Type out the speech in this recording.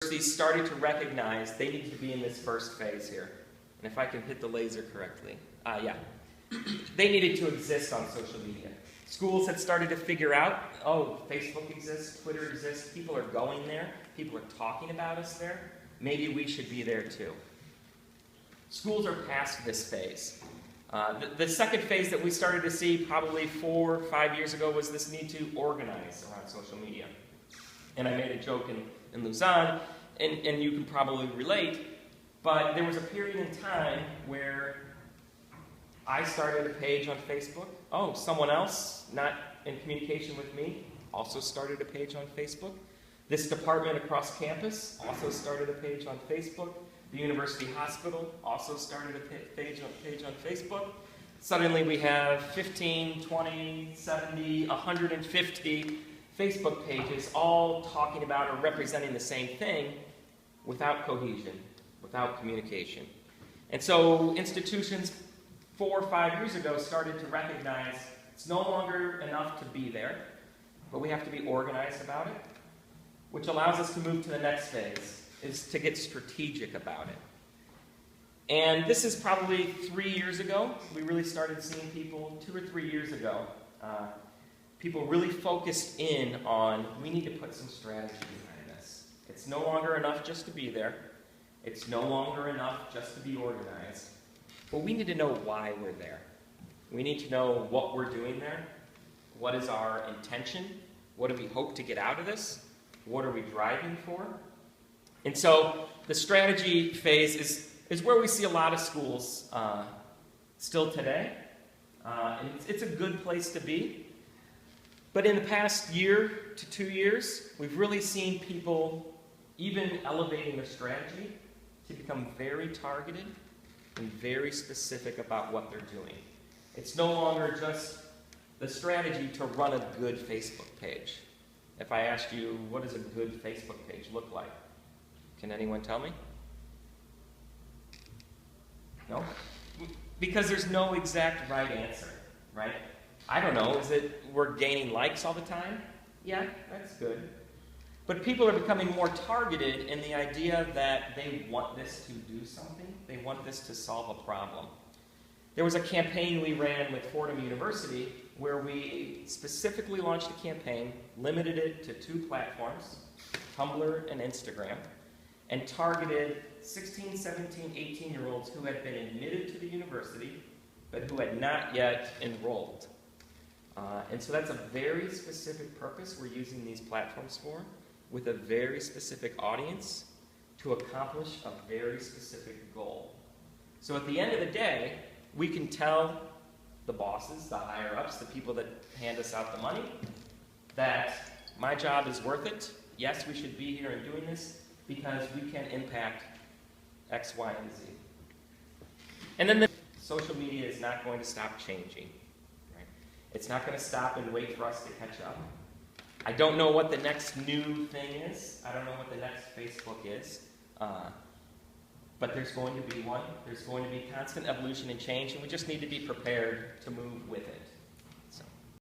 universities started to recognize they needed to be in this first phase here. And if I can hit the laser correctly, yeah. They needed to exist on social media. Schools had started to figure out, oh, Facebook exists, Twitter exists, people are going there, people are talking about us there, maybe we should be there too. Schools are past this phase. The second phase that we started to see probably 4 or 5 years ago was this need to organize around social media. And I made a joke in Luzon, and you can probably relate, but there was a period in time where I started a page on Facebook. Oh, someone else, not in communication with me, also started a page on Facebook. This department across campus also started a page on Facebook. The university hospital also started a page on Facebook. Suddenly we have 15, 20, 70, 150 Facebook pages all talking about or representing the same thing without cohesion, without communication. And so institutions 4 or 5 years ago started to recognize it's no longer enough to be there, but we have to be organized about it, which allows us to move to the next phase, is to get strategic about it. And this is probably 3 years ago. We really started seeing people 2 or 3 years ago. People really focused in on, we need to put some strategy behind this. It's no longer enough just to be there. It's no longer enough just to be organized. But we need to know why we're there. We need to know what we're doing there. What is our intention? What do we hope to get out of this? What are we driving for? And so the strategy phase is where we see a lot of schools still today. And it's a good place to be. But in the past year to 2 years, we've really seen people even elevating their strategy to become very targeted and very specific about what they're doing. It's no longer just the strategy to run a good Facebook page. If I asked you, what does a good Facebook page look like? Can anyone tell me? No? Because there's no exact right answer, right? I don't know, is it we're gaining likes all the time? Yeah, that's good. But people are becoming more targeted in the idea that they want this to do something. They want this to solve a problem. There was a campaign we ran with Fordham University where we specifically launched a campaign, limited it to 2 platforms, Tumblr and Instagram, and targeted 16, 17, 18-year-olds who had been admitted to the university but who had not yet enrolled. And so that's a very specific purpose we're using these platforms for, with a very specific audience to accomplish a very specific goal. So at the end of the day, we can tell the bosses, the higher-ups, the people that hand us out the money, that my job is worth it. Yes, we should be here and doing this because we can impact X, Y, and Z. And then social media is not going to stop changing. Right? It's not going to stop and wait for us to catch up. I don't know what the next new thing is. I don't know what the next Facebook is. But there's going to be one. There's going to be constant evolution and change, and we just need to be prepared to move with it.